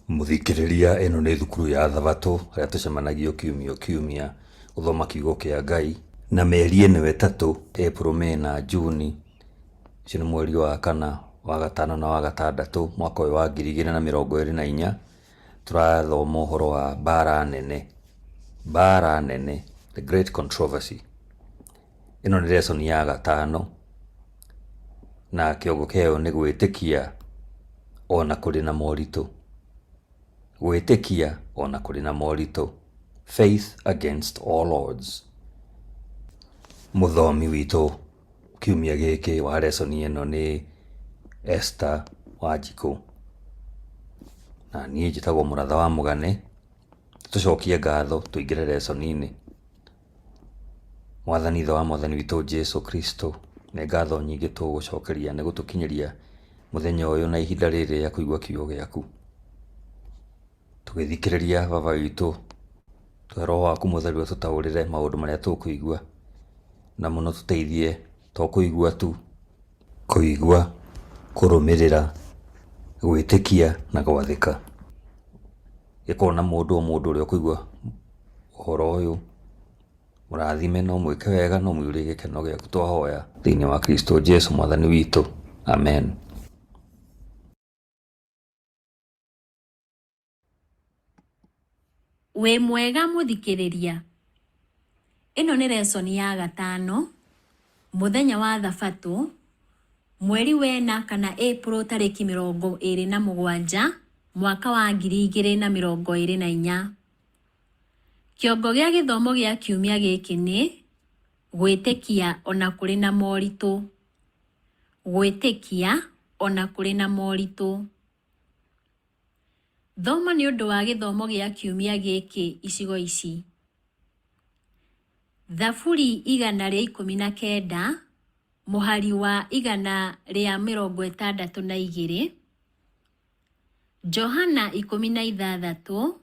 Muthikiriria, ino ni thukuru ya Thabatũ aria tucemanagio kiumia guthoma kiugo kia Ngai, na mieri ino itatu, April, May na June, ucio ni mweri wa kana, wa gatano na wa gatandatu mwaka uyu wa 2024, turathoma uhoro wa mbara nene, the great controversy. Ino ni lesson ya gatano, na kiongo keo ni gwitikia ona kuri na moritu. Gwitikia ona kuri na moritu. Faith against all odds. Muthomi witu kiumia giki wa lesson ino ni Esther Wanjiku, na nie njitagwo Muratha wa Mugane. Tucokie ngatho tuingire lesson-ini. Mwathani ithe wa Mwathani witu Jesu Kristo, ne ngatho nyingi tugucokeria ni gutukinyiria muthenya uyu na ihinda riri ya kuigua kiugo giaku. Tugithikiriria baba witu, roho waku mutheru tutaurire maundu maria tukuigua, na muno tuteithie to kuigua tu, kuigua, kurumirira, gwitikia na gwathika. Gikona mundu uria kuigua uhoro uyu, murathime no mwike wega no mwiyurie gikeno giaku, twahoya thiini wa Kristo Jesu Mwathani witu, amen. We mwega muthikiriria, ino ni lesson ya gatano, muthenya wa Thabatũ, mweri wena kana April tariki 27 mwaka wa 2024. Kiongo gia githomo gia kiumia giki ni gwitikia ona kuri na moritu. Gwitikia ona kuri na moritu. Thoma ni undu wa githomo gia kiumia giki icigo ici: Thaburi 119, muhari wa 162, Johana 16,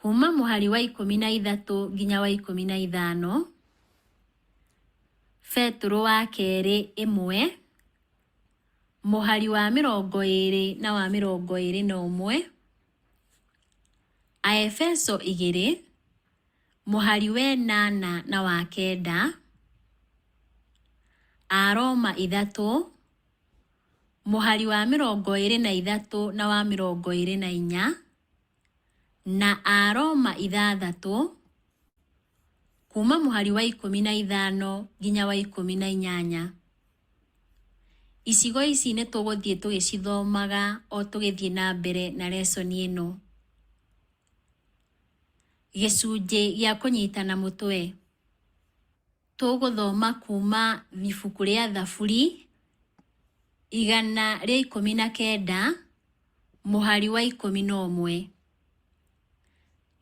kuma muhari wa 13 nginya wa 15, Petro wa keri 1, muhari wa 20 na wa 21, Aefeso 2, muhari wa 8 na wa 9, Aroma 3, muhari wa 23 na wa 24, na Aroma 6, kuma muhari wa 15 nginya wa 18. Icigo ici ni tuguthie tugicithomaga o tugithie na mbere na lesson ino. Gicunji gia kunyitana mutwe. Tuguthoma kuma ibuku ria Thaburi 119, muhari wa 11.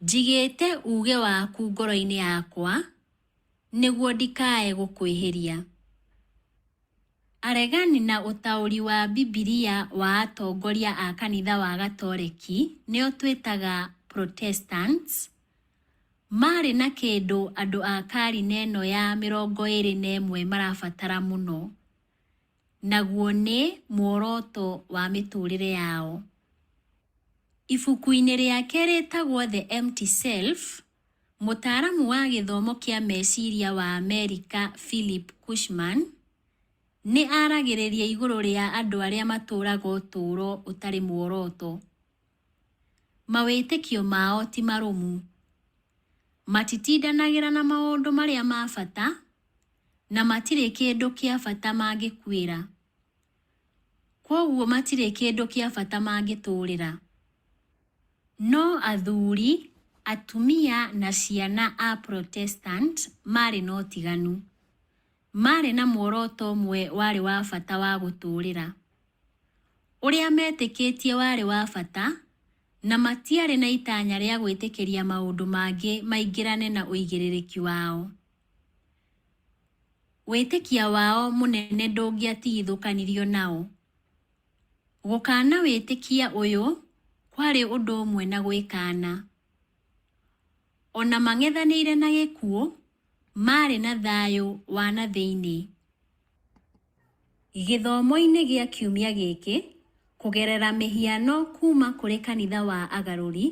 Njigite uge waku ngoro-ini yakwa, niguo ndikae gukwihiria. Aregani na utauri wa Bibilia wa atongoria a kanitha wa Gatoreki, nio twitaga Protestants, mari na kindu andu a karine ino ya 21 marabatara muno, naguo ni muoroto wa miturire yao. Ibuku-ini riake ritagwo The Empty Self, mutaaramu wa githomo kia meciria wa Amerika Philip Cushman ni aragiriria iguru ria andu aria maturaga uturo utari muoroto. Mawitikio mao ti marumu, matitindanagira na maundu maria ma bata, na matire kindu kia bata mangikwira. Kwoguo matire kindu kia bata mangiturira. No athuri, atumia na ciana a Protestant mari no tiganu. Mari na muoroto mwe wari wa bata wa guturira. Uria metikitie wari wa bata, na matiare na itanya ria gwitikiria maundu mangi maingirane na uigiririki wao. Witikia wao munene ndungiatigithukanirio nao. Gukana witikia uyu kwari undu umwe na gwikana. Ona mang'ethanire na gikuo, mari na thayu wa na thiini. Githomo-ini gia kiumia giki Kũgerera mĩhiano kuma kũrĩ kanitha wa agarũri,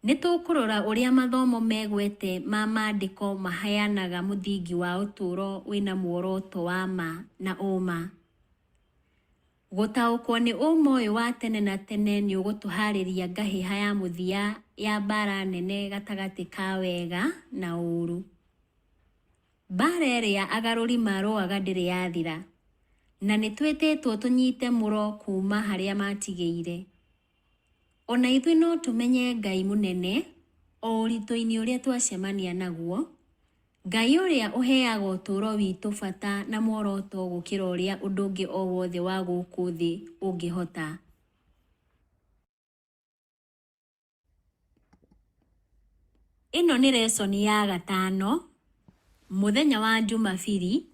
nĩtũkũrora ũrĩa mathomo megwete ma maandĩko maheanaga mũthingi wa ũtũũro wĩna muoroto wa ma na ũma. Gũtaũkwo nĩ ũma ũyũ wa tene na tene nĩ ũgũtũharĩria ngahĩha ya mũthia ya mbara nene gatagatĩ ka wega na ũũru. Mbara ĩrĩa agarũri marũaga ndĩrĩ yathira, na nĩtwĩtĩtwo tũnyite mũro kuma harĩa matigĩire. Ona ithuĩ no tũmenye Ngai mũnene o ũritũ-inĩ ũrĩa twacemania naguo, Ngai ũrĩa ũheaga ũtũũro witũ bata na muoroto gũkĩra ũrĩa ũndũ ũngĩ o wothe wa gũkũ thĩ ũngĩhota. Ĩno nĩ lesson ya gatano, mũthenya wa Jumapili,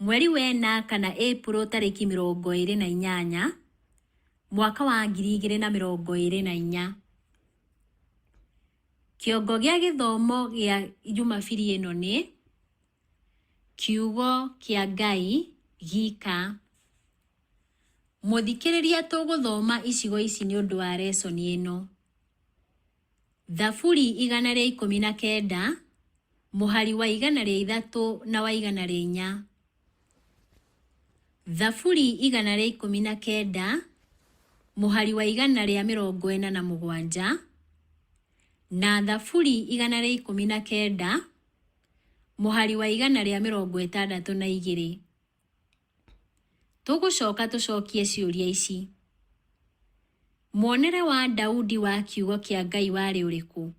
mweri wena kana April tarĩki 28, mwaka wa 2024. Kĩongo gĩa gĩthomo gĩa Jumapili ĩno nĩ kiugo kĩa Ngai gika. Mũthikĩrĩria tũgũthoma icigo ici nĩ ũndũ wa lesson ĩno. Thaburi 119, mũhari wa 103 na wa 104. Thaburi 119, mũhari wa 147, na Thaburi 119, mũhari wa 162. Tũgũcoka tũcokie ciũria ici. Muonere wa Daudi wa kiugo kĩa Ngai warĩ ũrĩkũ?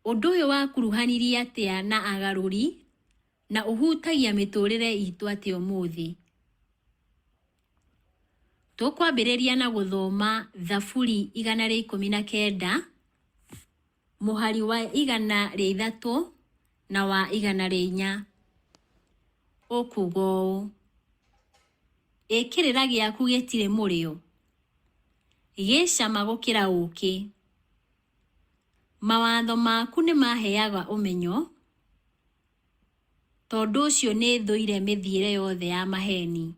Ũndũ ũyũ wakuruhanirie atĩa na agarũri na ũhutagia mĩtũrĩre itũ atĩa ũmũthĩ? Tũkwambĩrĩria na gũthoma Thaburi 119, mũhari wa 103 na wa 104. Ũkuuga ũũ: ĩkĩrĩra gĩaku gĩtirĩ mũrĩo, gĩcama gũkĩra ũũkĩ. Mawatho maku nĩ maheaga ũmenyo, tondũ ũcio nĩ thũire mĩthiĩre yothe ya maheni.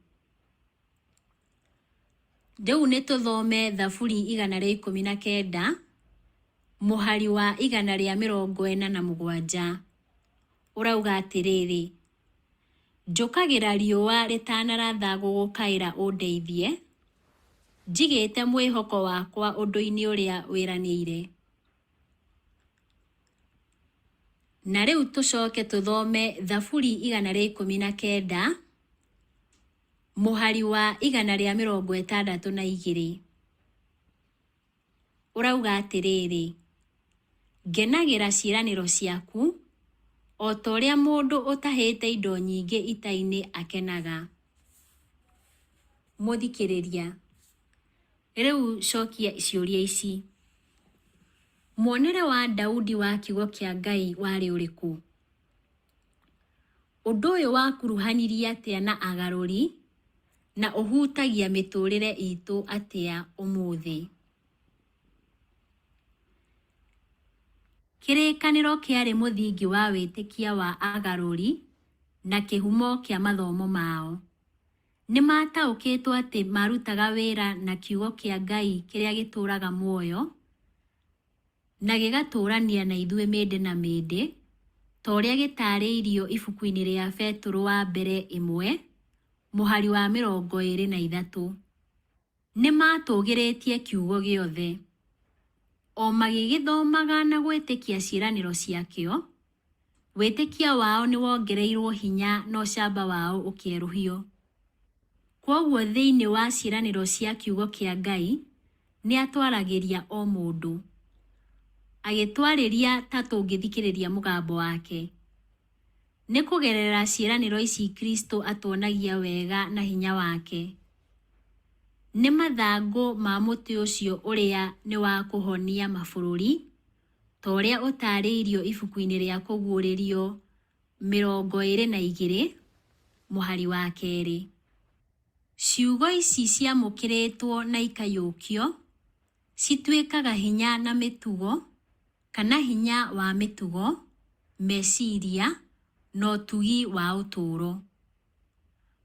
Rĩu nĩ tũthome Thaburi 119, mũhari wa 147. Ũrauga atĩrĩrĩ: njũkagĩra riũa rĩtanaratha gũgũkaĩra ũndeithie, njigĩte mwĩhoko wakwa ũndũ-inĩ ũrĩa wĩranĩire. Na rĩu tũcoke tũthome Thaburi 119, mũhari wa 162. Ũrauga atĩrĩrĩ: ngenagĩra ciĩranĩro ciaku, o ta ũrĩa mũndũ ũtahĩte indo nyingĩ ita-inĩ akenaga. Mũthikĩrĩria, rĩu cokia ciũria ici. Muonere wa Daudi wa kiugo kĩa Ngai warĩ ũrĩkũ? Ũndũ ũyũ wakuruhanirie atĩa na agarũri na ũhutagia mĩtũrĩre itũ atĩa ũmũthĩ? Kĩrĩkanĩro kĩarĩ mũthingi wa wĩtĩkia wa agarũri na kĩhumo kĩa mathomo mao. Nĩ mataũkĩtwo atĩ marutaga wĩra na kiugo kĩa Ngai kĩrĩa gĩtũũraga muoyo na gĩgatũũrania na ithuĩ mĩndĩ na mĩndĩ, ta ũrĩa gĩtarĩirio ibuku-inĩ rĩa Petro wa mbere 1, mũhari wa 23. Nĩ matũgĩrĩtie kiugo gĩothe, o magĩgĩthomaga na gwĩtĩkia ciĩranĩro ciakĩo. Wĩtĩkia wao nĩ wongereirwo hinya na ũcamba wao ũkĩerũhio. Kwoguo thĩinĩ wa ciĩranĩro cia kiugo kĩa Ngai nĩ atwaragĩria o mũndũ, agĩtwarĩria ta tũngĩthikĩrĩria mũgambo wake. Nĩ kũgerera ciĩranĩro ici Kristo atuonagia wega na hinya wake. Nĩ mathangũ ma mũtĩ ũcio ũrĩa nĩ wa kũhonia mabũrũri, ta ũrĩa ũtarĩirio ibuku-inĩ rĩa kũguũrĩrio 22, mũhari wa 2. Ciugo ici ciamũkĩrĩtwo na ikayũkio, cituĩkaga hinya na mĩtugo, kana hinya wa mĩtugo, meciria, na ũtugi wa ũtũũro.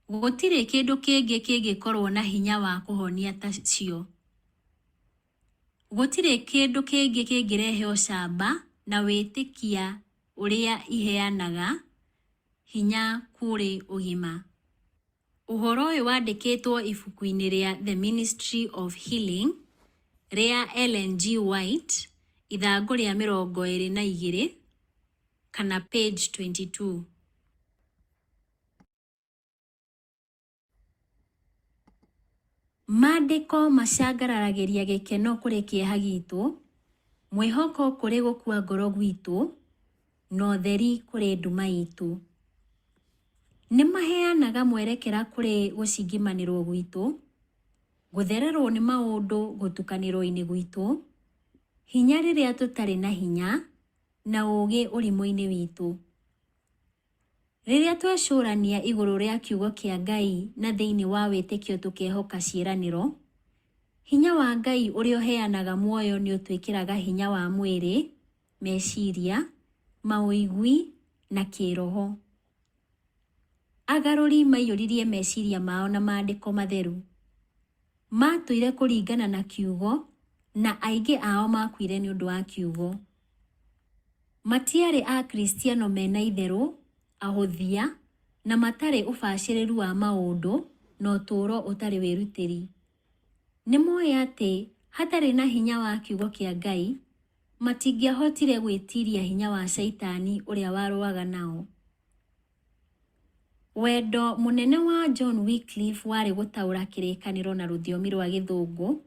Gũtirĩ kĩndũ kĩngĩ kĩngĩkorwo na hinya wa kũhonia ta cio. Gũtirĩ kĩndũ kĩngĩ kĩngĩrehe ũcamba na wĩtĩkia ũrĩa iheanaga hinya kũrĩ ũgima. Ũhoro ũyũ wandĩkĩtwo ibuku-inĩ rĩa The Ministry of Healing rĩa Ellen G. White, ithangũ rĩa 22 kana page 22. Maandĩko macangararagĩria gĩkeno kũrĩ kĩeha gitũ, mwĩhoko kũrĩ gũkua ngoro gwitũ, na ũtheri kũrĩ nduma itũ. Nĩ maheanaga mwerekera kũrĩ gũcingimanĩrwo gwitũ, gũthererwo nĩ maũndũ gũtukanĩrwo-inĩ gwitũ, hinya rĩrĩa tũtarĩ na hinya, na ũũgĩ ũrimũ-inĩ witũ. Rĩrĩa twecũrania igũrũ rĩa kiugo kĩa Ngai na thĩinĩ wa wĩtĩkio tũkehoka ciĩranĩro, hinya wa Ngai ũrĩa ũheanaga muoyo nĩ ũtwĩkĩraga hinya wa mwĩrĩ, meciria, maũigui na kĩroho. Agarũri maiyũririe meciria mao na maandĩko matheru. Matũire kũringana na kiugo, na aingĩ ao makuire nĩ ũndũ wa kiugo. Matiarĩ akristiano mena itherũ, ahũthia, na matarĩ ũbacĩrĩru wa maũndũ, na ũtũũro ũtarĩ wĩrutĩri. Nĩ moĩ atĩ hatarĩ na hinya wa kiugo kĩa Ngai, matingĩahotire gwĩtiria hinya wa Shaitani ũrĩa warũaga nao. Wendo mũnene wa John Wycliffe warĩ gũtaũra kĩrĩkanĩro na rũthiomi rwa Gĩthũngũ,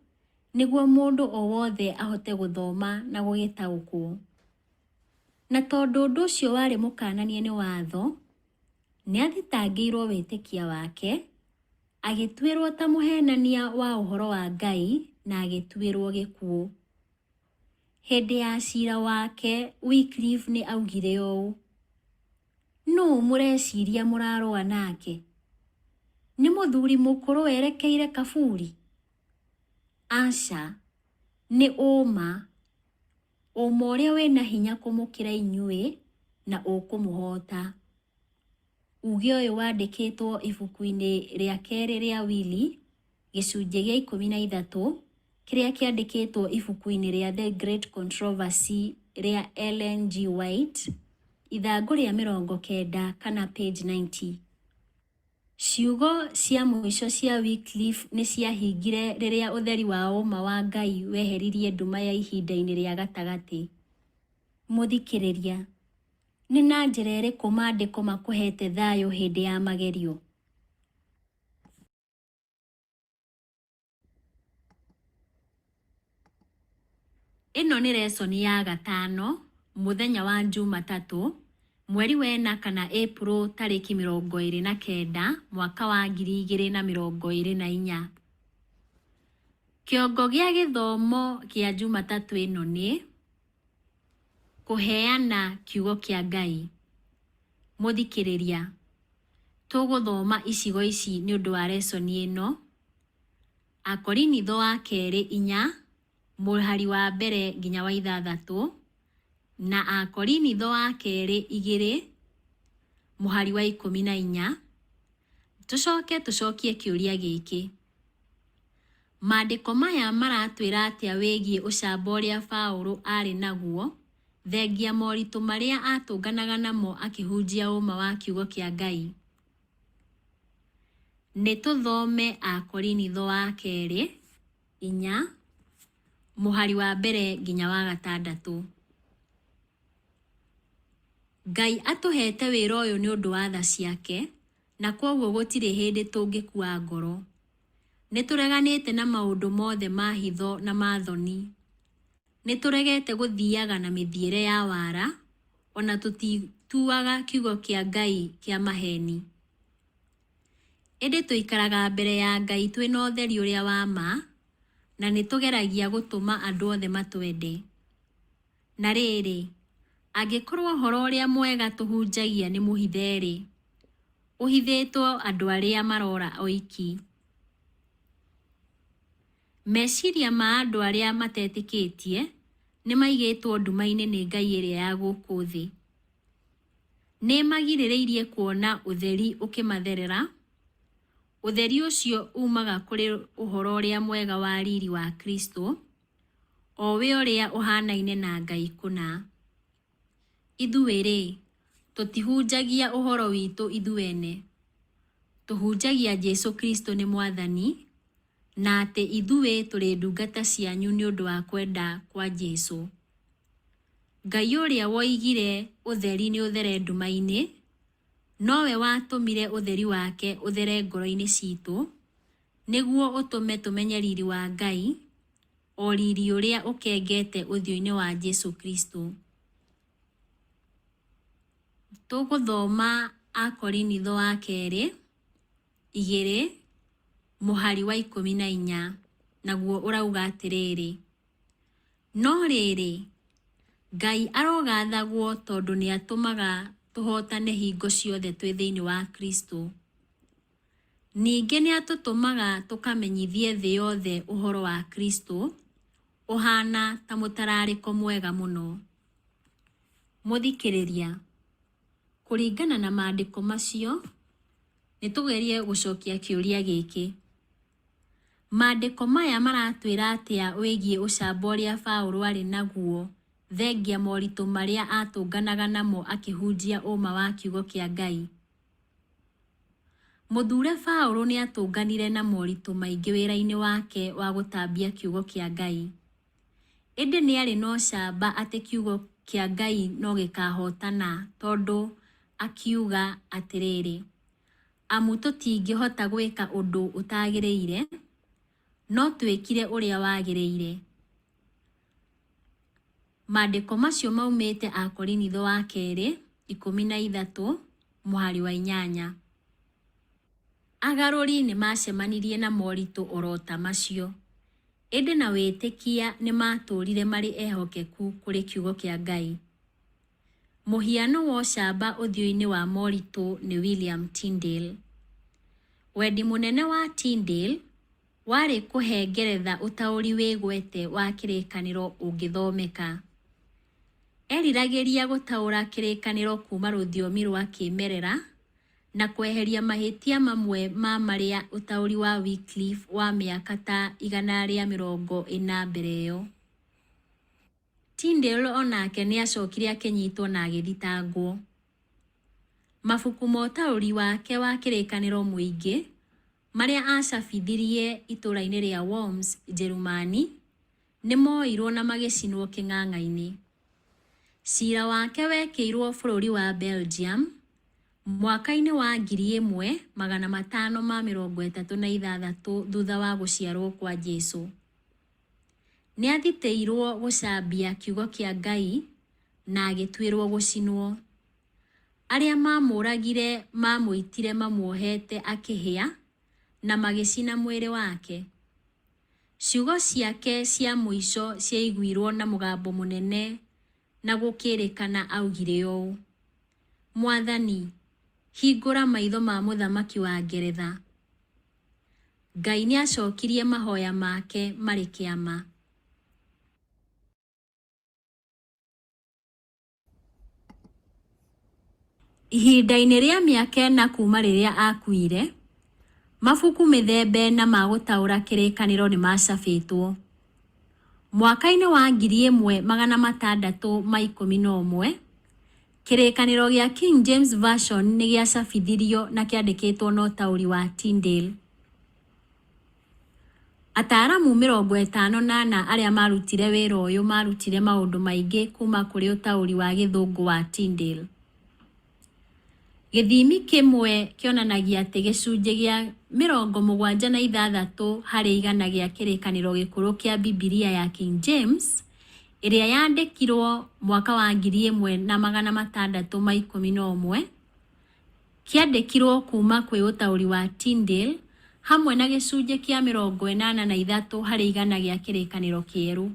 nĩguo mũndũ o wothe ahote gũthoma na gũgĩtaũkwo. Na tondũ ũndũ ũcio warĩ mũkananie nĩ watho, nĩ athitangĩirwo wĩtĩkia wake, agĩtuĩrwo ta mũhenania wa ũhoro wa Ngai na agĩtuĩrwo gĩkuũ. Hĩndĩ ya ciira wake, Wycliffe nĩ augire ũũ: "Nũũ mũreciria mũrarũa nake? Nĩ mũthuri mũkũrũ werekeire kaburi? Aca, nĩ ũma ũrĩa wĩna hinya kũmũkĩra inyuĩ na ũkũmũhota." Uge ũyũ wandĩkĩtwo ibuku-inĩ rĩa kerĩ rĩa Wili, gĩcunjĩ gĩa 13, kĩrĩa kĩandĩkĩtwo ibuku-inĩ rĩa The Great Controversy rĩa Ellen G. White, ithangũ rĩa 90 kana page 90. Ciugo cia mũico cia Wycliffe nĩ ciahingire rĩrĩa ũtheri wa ũma wa Ngai weheririe nduma ya ihinda-inĩ rĩa gatagatĩ. Mũthikĩrĩria, nĩ na njĩra ĩrĩkũ maandĩko makũhete thayũ hĩndĩ ya magerio? Ĩno nĩ lesson ya 5, mũthenya wa Jumatatũ, mweri wena kana April tarĩki 29 mwaka wa 2024. Kĩongo gĩa gĩthomo kĩa Jumatatũ ĩno nĩ kũheana kiugo kĩa Ngai. Mũthikĩrĩria, tũgũthoma icigo ici nĩ ũndũ wa lesson ĩno: Akorinitho wa kerĩ 4, mũhari wa mbere nginya wa 6, na Akorinitho wa kerĩ 2, mũhari wa 14. Tucokie kĩũria gĩkĩ: maandĩko maya maratwĩra atĩa wĩgiĩ ũcamba ũrĩa Paũlũ arĩ naguo thengia moritũ marĩa atũnganaga namo akĩhunjia ũma wa kiugo kĩa Ngai? Nĩ tũthome Akorinitho wa kerĩ 4, mũhari wa mbere nginya wa 6. Ngai atũhete wĩra ũyũ nĩ ũndũ wa tha ciake, na kwoguo gũtirĩ hĩndĩ tũngĩkua ngoro. Nĩ tũreganĩte na maũndũ mothe ma hitho na mathoni. Nĩ tũregete gũthiaga na mĩthiĩre ya wara, ona tũtituaga kiugo kĩa Ngai kĩa maheni. Ĩndĩ tũikaraga mbere ya Ngai twĩna ũtheri ũrĩa wa ma, na nĩ tũgeragia gũtũma andũ othe matwende. Na rĩrĩ, angĩkorwo ũhoro ũrĩa mwega tũhunjagia nĩ mũhithe-rĩ, ũhithĩtwo andũ arĩa marora oiki. Meciria ma andũ arĩa matetĩkĩtie nĩ maigĩtwo nduma-inĩ nĩ Ngai ĩrĩa ya gũkũ thĩ. Nĩ magirĩrĩirie kuona ũtheri ũkĩmatherera, Ũtheri ũcio umaga kũrĩ ũhoro ũrĩa mwega wa riri wa Kristo, o we ũrĩa ũhanaine na Ngai kũna. Ithuĩ-rĩ, tũtihunjagia ũhoro witũ ithuene. Tũhunjagia Jesu Kristo nĩ Mwathani, na atĩ ithuĩ tũrĩ ndungata cianyu nĩ ũndũ wa kwenda kwa Jesu. Ngai ũrĩa woigire ũtheri nĩ ũthere nduma-inĩ, nowe watũmire ũtheri wake ũthere ngoro-inĩ citũ, nĩguo ũtũme tũmenye riri wa Ngai, o riri ũrĩa ũkengete ũthiũ-inĩ wa Jesu Kristo. Tũgũthoma Akorinitho wa kerĩ 2 mũhari wa 14, naguo ũrauga atĩrĩrĩ: no rĩrĩ, Ngai arogathagwo tondũ nĩ atũmaga tũhotane hingo ciothe twĩ thĩinĩ wa Kristo. Ningĩ nĩ atũtũmaga tũkamenyithie thĩ yothe ũhoro wa Kristo, ũhana ta mũtararĩko mwega mũno. Mũthikĩrĩria, kũringana na maandĩko macio, nĩtũgerie gũcokia kĩũria gĩkĩ. Maandĩko maya maratwĩra atĩa wĩgiĩ ũcamba ũrĩa Paũlũ arĩ naguo thengia moritũ marĩa atũnganaga namo akĩhunjia ũma wa kiugo kĩa Ngai? Mũthure Paũlũ nĩ atũnganire na moritũ maingĩ wĩra-inĩ wake wa gũtambia kiugo kĩa Ngai. Ĩndĩ nĩ arĩ na ũcamba atĩ kiugo kĩa Ngai no gĩkahotana, tondũ akiuga atĩrĩrĩ: amu tũtingĩhota gwĩka ũndũ ũtagĩrĩire, no twĩkire ũrĩa wagĩrĩire. Maandĩko macio maumĩte Akorinitho wa kerĩ 13 mũhari wa 8. Agarũri nĩ macemanirie na moritũ orota macio, ĩndĩ na wĩtĩkia nĩ matũũrire marĩ ehokeku kũrĩ kiugo kĩa Ngai. Mũhiano wa ũcamba ũthiũ-inĩ wa moritũ nĩ William Tyndale. Wendi mũnene wa Tyndale warĩ kũhe Ngeretha ũtaũri wĩgwete wa kĩrĩkanĩro ũngĩthomeka. Eriragĩria gũtaũra kĩrĩkanĩro kuma rũthiomi rwa kĩmerera na kweheria mahĩtia mamwe ma marĩa ũtaũri wa Wycliffe wa mĩaka ta 140 mbere ĩyo. Tyndale onake nĩ acokire akĩnyitwo na agĩthitangwo. Mabuku ma ũtaũri wake wa kĩrĩkanĩro mũingĩ marĩa acabithirie itũũra-inĩ rĩa Worms, Jerumani, nĩ moirwo na magĩcinwo kĩng'ang'a-inĩ. Cira wake wekĩirwo bũrũri wa Belgium mwaka-inĩ wa 1536 thutha wa gũciarwo kwa Jesu. Nĩ athitĩirwo gũcambia kiugo kĩa Ngai na agĩtuĩrwo gũcinwo. Arĩa mamũragire mamũitire mamuohete akĩhĩa na magĩcina mwĩrĩ wake. Ciugo ciake cia mũico ciaiguirwo na mũgambo mũnene, na gũkĩrĩkana augire ũũ: Mwathani, hingũra maitho ma mũthamaki wa Ngeretha. Ngai nĩ acokirie mahoya make marĩ kĩama. Ihinda-inĩ rĩa mĩaka 4 kuma rĩrĩa akuire, mabuku mĩthemba na ma gũtaũra kĩrĩkanĩro nĩ macabĩtwo. Mwaka-inĩ wa 1611, kĩrĩkanĩro gĩa King James Version nĩ gĩacabithirio na kĩandĩkĩtwo na ũtaũri wa Tyndale. Ataaramu 54 arĩa marutire wĩra ũyũ marutire maũndũ maingĩ kuma kũrĩ ũtaũri wa gĩthũngũ wa Tyndale. Gĩthimi kĩmwe kĩonanagia atĩ gĩcunjĩ gĩa 76 harĩ igana gĩa kĩrĩkanĩro gĩkũrũ kĩa Bibilia ya King James, ĩrĩa yandĩkirwo mwaka wa 1611, kĩandĩkirwo kuma kwĩ ũtaũri wa Tyndale hamwe na gĩcunjĩ kĩa 83 harĩ igana gĩa kĩrĩkanĩro kĩerũ.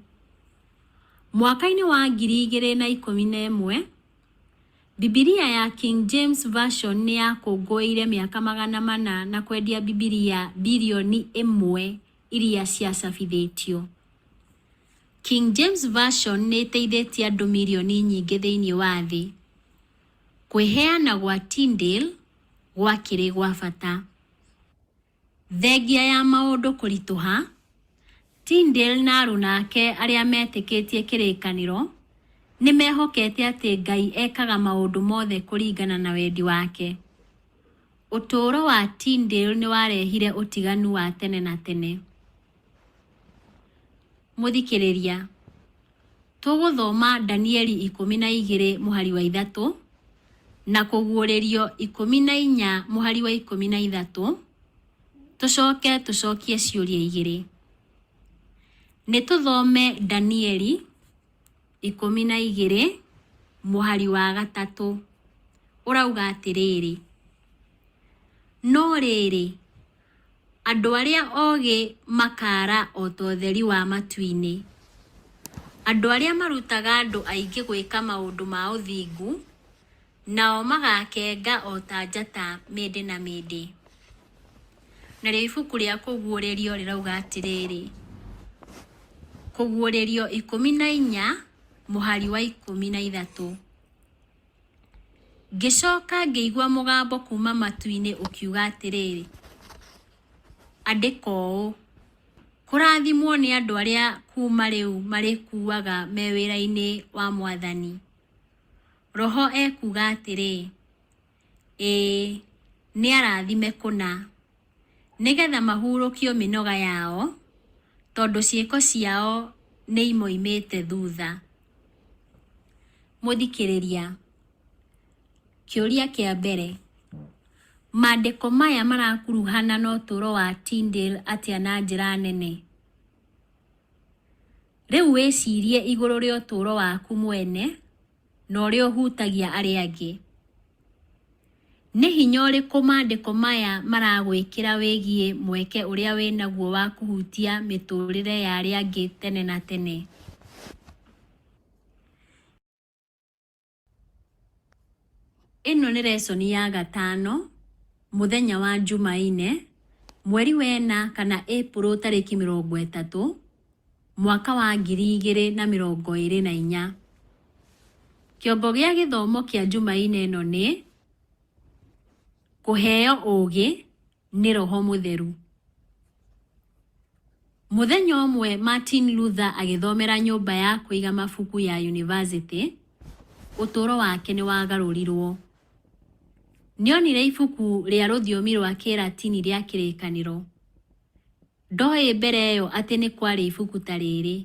Mwaka-inĩ wa 2011, Bibilia ya King James Version nĩ yakũngũĩire mĩaka 400 na kwendia Bibilia bilioni 1 iria ciacabithĩtio. King James Version nĩ ĩteithĩtie andũ milioni nyingĩ thĩinĩ wa thĩ. Kwĩheana gwa Tyndale gwakĩrĩ gwa bata. Thengia ya maundu kurituha, Tyndale na arunake aria metĩkĩtie kĩrĩkanĩro nimehokete atĩ Ngai ekaga maundu mothe kũringana na wendi wake. Ũtũũro wa Tyndale nĩwarehire ũtiganu wa tene na tene. Mũthikĩrĩria, tũgũthoma Danieli 12 mũhari wa 3 na Kũguũrĩrio 14 mũhari wa 13. Tucokie ciũria igĩrĩ. Nĩtũthome Danieli 12 mũhari wa 3. Ũrauga atĩrĩrĩ: no rĩrĩ, andũ arĩa ogĩ makara o ta ũtheri wa matu-inĩ. Andũ arĩa marutaga andũ aingĩ gwĩka maũndũ ma ũthingu, nao magakenga o ta njata mĩndĩ na mĩndĩ. Narĩo ibuku rĩa Kũguũrĩrio rĩrauga atĩrĩrĩ: Kũguũrĩrio 14 mũhari wa 13. Ngĩcoka ngĩigua mũgambo kuma matu-inĩ ũkiuga atĩrĩrĩ: andĩka ũũ: kũrathimwo nĩ andũ arĩa kuma rĩu marĩkuaga me wĩra-inĩ wa Mwathani. Roho ekuga atĩrĩ: nĩ arathime kũna, nĩgetha mahurũkio mĩnoga yao, tondũ ciĩko ciao nĩ imoimĩte thutha. Mũthikĩrĩria, kĩũria kĩa mbere: maandĩko maya marakuruhana na ũtũũro wa Tyndale atĩa na njĩra nene? Rĩu wĩcirie igũrũ rĩa ũtũũro waku mwene na ũrĩa ũhutagia arĩa angĩ. Nĩ hinya ũrĩkũ maandĩko maya maragwĩkĩra wĩgiĩ mweke ũrĩa wĩnaguo wa kũhutia mĩtũũrĩre ya arĩa angĩ tene na tene? Ĩno nĩ lesson ya 5, mũthenya wa Jumaine, mweri wena kana April tarĩki 30, mwaka wa 2024. Kĩongo gĩa gĩthomo kĩa Jumaine ĩno nĩ kũheo ũũgĩ nĩ Roho Mũtheru. Mũthenya ũmwe Martin Luther agĩthomera nyũmba ya kũiga mabuku ya university, ũtũũro wake nĩ wagarũrirwo. Nĩonire ibuku rĩa rũthiomi rwa Kĩlatini rĩa kĩrĩkanĩro. Ndoĩ mbere ĩyo atĩ nĩ kwarĩ ibuku ta rĩrĩ.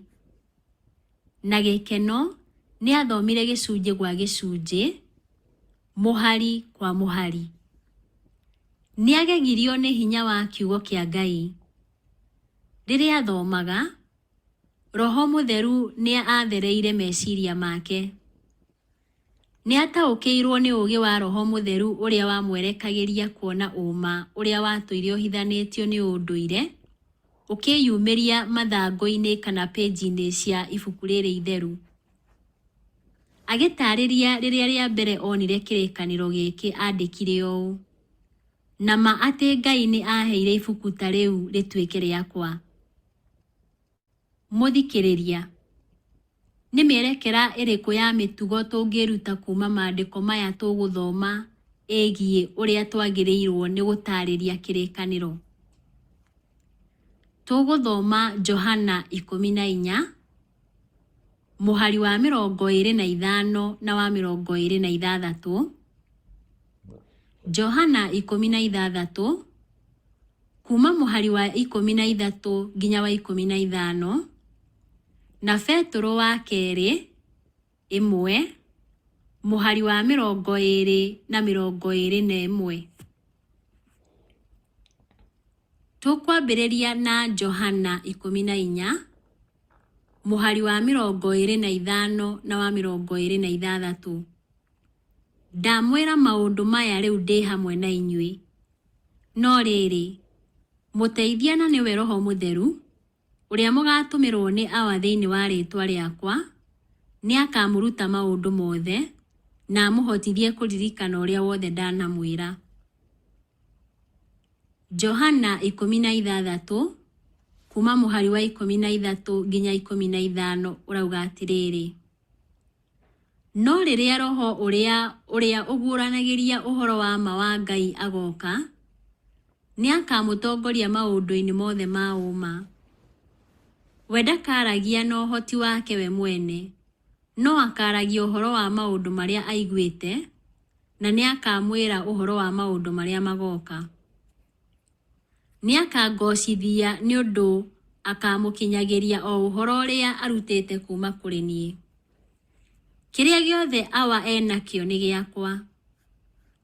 Na gĩkeno nĩ athomire gĩcunjĩ gwa gĩcunjĩ, mũhari kwa mũhari. Nĩ agegirio nĩ hinya wa kiugo kĩa Ngai. Rĩrĩa athomaga, Roho Mũtheru nĩ athereire meciria make. Nĩ ataũkĩirwo nĩ ũũgĩ wa Roho Mũtheru ũrĩa wamwerekagĩria kuona ũma ũrĩa watũire ũhithanĩtio nĩ ũndũire, ũkĩyumĩria mathangũ-inĩ kana page-inĩ cia ibuku rĩrĩ itheru. Agĩtarĩria rĩrĩa rĩa mbere onire kĩrĩkanĩro gĩkĩ andĩkire ũũ: na ma atĩ Ngai nĩ aheire ibuku ta rĩu rĩtuĩke rĩakwa. Mũthikĩrĩria, nĩ mĩerekera ĩrĩkũ ya mĩtugo tũngĩruta kuma maandĩko maya tũgũthoma ĩgiĩ ũrĩa twagĩrĩirwo nĩ gũtarĩria kĩrĩkanĩro? Tũgũthoma Johana 14 mũhari wa 25 na wa 26. Johana 16 kuma mũhari wa 13 nginya wa 15, na Petro wa 2 1 mũhari wa 20 na 21. Tũkwambĩrĩria na Johana 14 mũhari wa 25 na wa 26. Ndamwĩra maũndũ maya rĩu ndĩ hamwe na inyuĩ. No rĩrĩ, mũteithia na nĩwe Roho Mũtheru, ũrĩa mũgatũmĩrwo nĩ awa thĩinĩ wa rĩĩtwa rĩakwa, nĩ akamũruta maũndũ mothe na amũhotithie kũririkana ũrĩa wothe ndanamwĩra. Johana 16 kuma mũhari wa 13 nginya 15 ũrauga atĩrĩrĩ: no rĩrĩa Roho ũrĩa ũguũranagĩria ũhoro wa ma wa Ngai agoka, nĩakamũtongoria maũndũ-inĩ mothe ma ũma. We ndakaragia na ũhoti wake we mwene, no akaragia ũhoro wa maũndũ marĩa aiguĩte, na nĩakamwĩra ũhoro wa maũndũ marĩa magoka. Nĩakangocithia nĩ ũndũ akamũkinyagĩria o ũhoro ũrĩa arutĩte kuma kũrĩ niĩ. Kĩrĩa gĩothe awa enakĩo nĩ gĩakwa.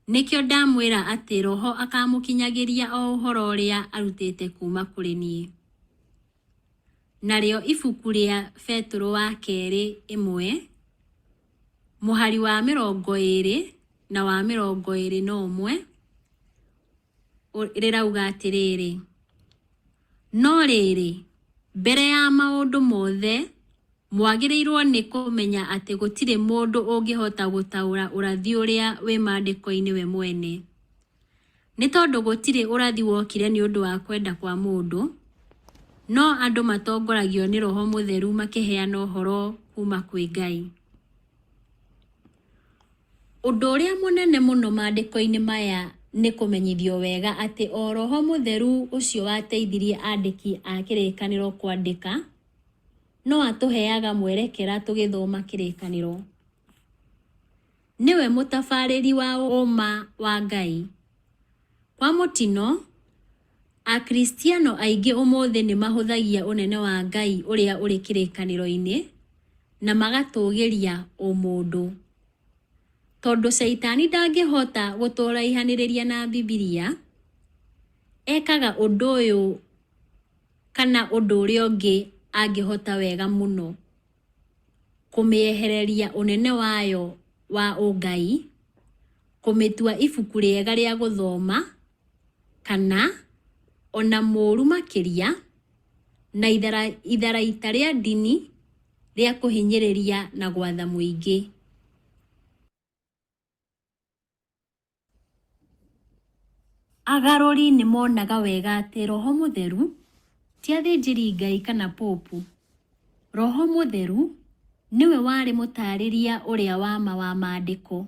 Nĩkĩo ndamwĩra atĩ Roho akamũkinyagĩria o ũhoro ũrĩa arutĩte kuma kũrĩ niĩ. Narĩo ibuku rĩa Petro wa kerĩ 1, mũhari wa 20 na wa 21 rĩrauga atĩrĩrĩ: no rĩrĩ, mbere ya maũndũ mothe, mwagĩrĩirwo nĩ kũmenya atĩ gũtirĩ mũndũ ũngĩhota gũtaũra ũrathi ũrĩa wĩ maandĩko-inĩ we mwene. Nĩ tondũ gũtirĩ ũrathi wokire nĩ ũndũ wa kwenda kwa mũndũ, no andũ matongoragio nĩ Roho Mũtheru makĩheana ũhoro kuma kwĩ Ngai. Ũndũ ũrĩa mũnene mũno maandĩko-inĩ maya nĩ kũmenyithio wega atĩ o Roho Mũtheru ũcio wateithirie andĩki a kĩrĩkanĩro kwandĩka, no atũheaga mwerekera tũgĩthoma kĩrĩkanĩro. Nĩwe mũtabarĩri wa ũma wa Ngai. Kwa mũtino, Akristiano aingĩ ũmũthĩ nĩ mahũthagia ũnene wa Ngai ũrĩa ũrĩ kĩrĩkanĩro-inĩ na magatũgĩria ũmũndũ. Tondũ Saitani ndangĩhota gũtũraihanĩrĩria na Bibilia, ekaga ũndũ ũyũ kana ũndũ ũrĩa ũngĩ angĩhota wega mũno: kũmĩehereria ũnene wayo wa ũngai, kũmĩtua ibuku rĩega rĩa gũthoma, kana ona mũũru makĩria, na itharaita rĩa ndini rĩa kũhinyĩrĩria na gwatha mũingĩ. Agarũri nĩ monaga wega atĩ Roho Mũtheru ti athĩnjĩri Ngai kana popu. Roho Mũtheru nĩwe warĩ mũtarĩria ũrĩa wa ma wa maandĩko.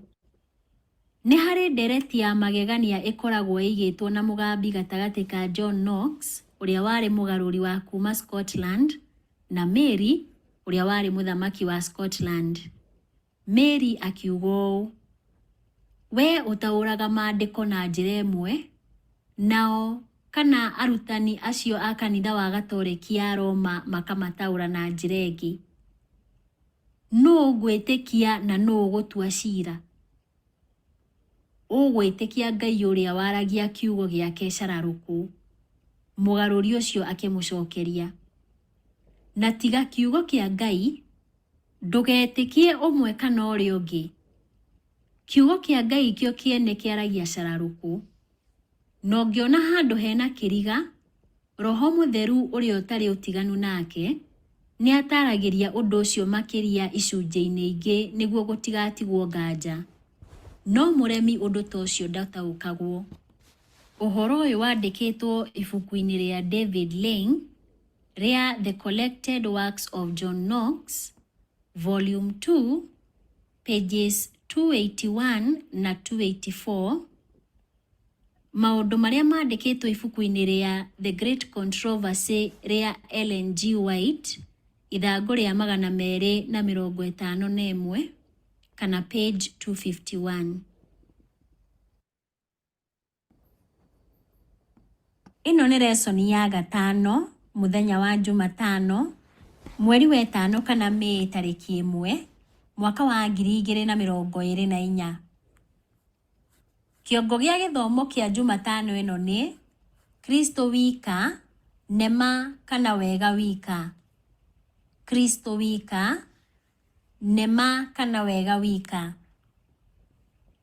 Nĩ harĩ ndereti ya magegania ĩkoragwo ĩigĩtwo na mũgambi gatagatĩ ka John Knox, ũrĩa warĩ mũgarũri wa kuma Scotland, na Mary, ũrĩa warĩ mũthamaki wa Scotland. Mary akiuga ũũ: we ũtaũraga maandĩko na njĩra ĩmwe, nao kana arutani acio a kanitha wa Gatoreki ya Roma makamataũra na njĩra ĩngĩ. Nũũ ũgwĩtĩkia na nũũ ũgũtua ciira? Ũgwĩtĩkia Ngai ũrĩa waragia kiugo gĩake cararũkũ? Mũgarũri ũcio akĩmũcokeria: na tiga kiugo kĩa Ngai, ndũgetĩkie ũmwe kana ũrĩa ũngĩ. Kiugo kĩa Ngai kĩo kĩene kĩaragia cararũkũ. No ngĩona handũ hena kĩriga, Roho Mũtheru ũrĩa ũtarĩ ũtiganu nake nĩ ataragĩria ũndũ ũcio makĩria icunjĩ-inĩ ingĩ nĩguo gũtigatigwo nganja. No mũremi ũndũ ta ũcio ndataũkagwo. Ũhoro ũyũ wandĩkĩtwo ibuku-inĩ rĩa David Lane rĩa The Collected Works of John Knox, Volume 2, pages 281 na 284. Maũndũ marĩa mandĩkĩtwo ibuku-inĩ rĩa The Great Controversy rĩa Ellen G. White, ithangũ rĩa 251, kana page 251. Ĩno nĩ lesoni ya gatano, mũthenya wa Jumatano, mweri wa 5 kana Mĩĩ tarĩki 1, mwaka wa 2024. Kĩongo gĩa gĩthomo kĩa Jumatano ĩno nĩ Kristo wika, nema kana wega wika. Kristo wika, nema kana wega wika.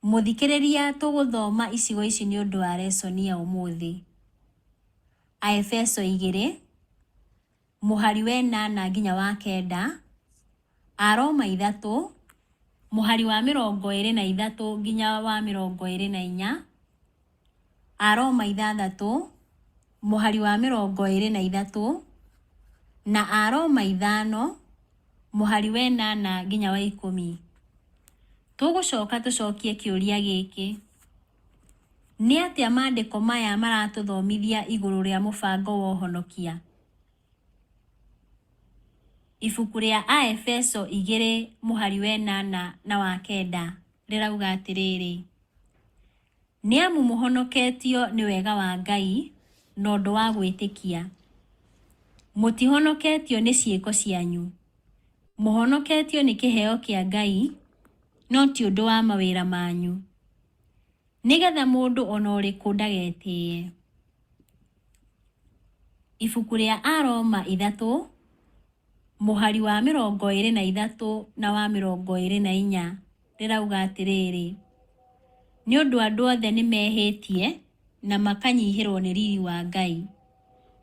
Mũthikĩrĩria, tũgũthoma icigo ici nĩ ũndũ wa lesoni ya ũmũthĩ. Aefeso 2, mũhari wa 8 nginya wa 9, Aroma 3, mũhari wa 23 nginya wa 24, Aroma 6, mũhari wa 23, na Aroma 5, mũhari wa 8 nginya wa 10. Tũgũcoka tũcokie kĩũria gĩkĩ: Nĩ atĩa maandĩko maya maratũthomithia igũrũ rĩa mũbango wa ũhonokia? Ibuku rĩa Aefeso 2:8 na 9 rĩrauga atĩrĩrĩ: nĩamu mũhonoketio nĩ wega wa Ngai na ũndũ wa gwĩtĩkia. Mũtihonoketio nĩ ciĩko cianyu. Mũhonoketio nĩ kĩheo kĩa Ngai, no ti ũndũ wa mawĩra manyu, nĩgetha mũndũ ona ũrĩkũ ndagetĩĩe. Ibuku rĩa Aroma 3:23 na wa 24 rĩrauga atĩrĩrĩ: nĩ ũndũ andũ othe nĩ mehĩtie na makanyihĩrwo nĩ riri wa Ngai,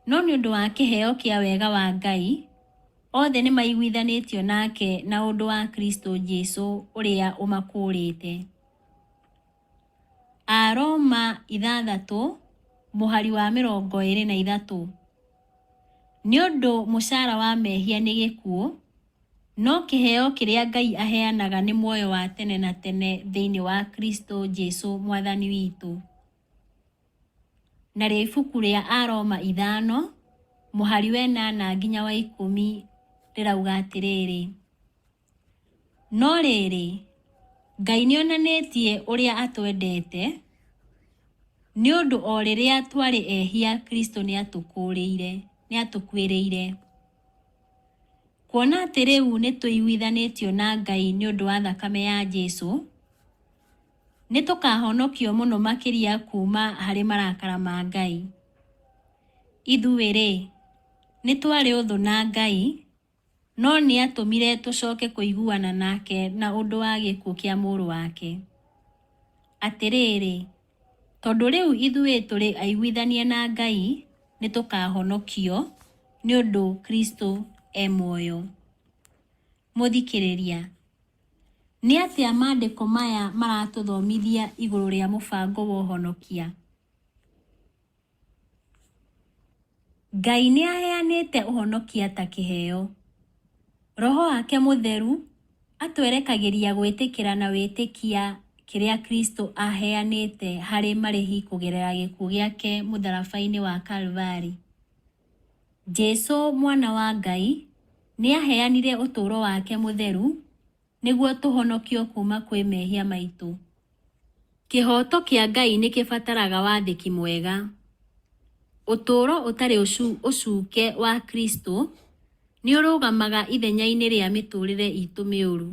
no nĩ ũndũ wa kĩheo kĩa wega wa Ngai, othe nĩ maiguithanĩtio nake na ũndũ wa Kristo Jesũ ũrĩa ũmakũũrĩte. Aroma 6:23 nĩ ũndũ mũcara wa mehia nĩ gĩkuũ, no kĩheo kĩrĩa Ngai aheanaga nĩ muoyo wa tene na tene thĩinĩ wa Kristo Jesũ Mwathani witũ. Na ibuku rĩa Aroma 5:8-10 rĩrauga atĩrĩrĩ: no rĩrĩ, Ngai nĩonanĩtie ũrĩa atwendete, nĩ ũndũ o rĩrĩa twarĩ ehia Kristo nĩatũkuĩrĩire. Kuona atĩ rĩu nĩ tũiguithanĩtio na Ngai nĩ ũndũ wa thakame ya Jesũ, nĩ tũkahonokio mũno makĩria kuma harĩ marakara ma Ngai. Ithuĩ-rĩ, nĩ twarĩ ũthũ na Ngai, no nĩ atũmire tũcoke kũiguana nake na ũndũ wa gĩkuũ kĩa mũrũ wake. Atĩrĩrĩ, tondũ rĩu ithuĩ tũrĩ aiguithanie na Ngai, nĩ tũkahonokio nĩ ũndũ Kristo e muoyo. Mũthikĩrĩria, nĩ atĩa maandĩko maya maratũthomithia igũrũ rĩa mũbango wa ũhonokia? Ngai nĩ aheanĩte ũhonokia ta kĩheo. Roho wake Mũtheru atwerekagĩria gwĩtĩkĩra na wĩtĩkia kĩrĩa Kristo aheanĩte harĩ marĩhi kũgerera gĩkuũ gĩake mũtharaba-inĩ wa Kalvari. Jesũ mwana wa Ngai nĩ aheanire ũtũũro wake mũtheru nĩguo tũhonokio kuma kwĩ mehia maitũ. Kĩhoto kĩa Ngai nĩ kĩbataraga wathĩki mwega. Ũtũũro ũtarĩ ũcuuke wa Kristo nĩ ũrũgamaga ithenya-inĩ rĩa mĩtũũrĩre itũ mĩũru.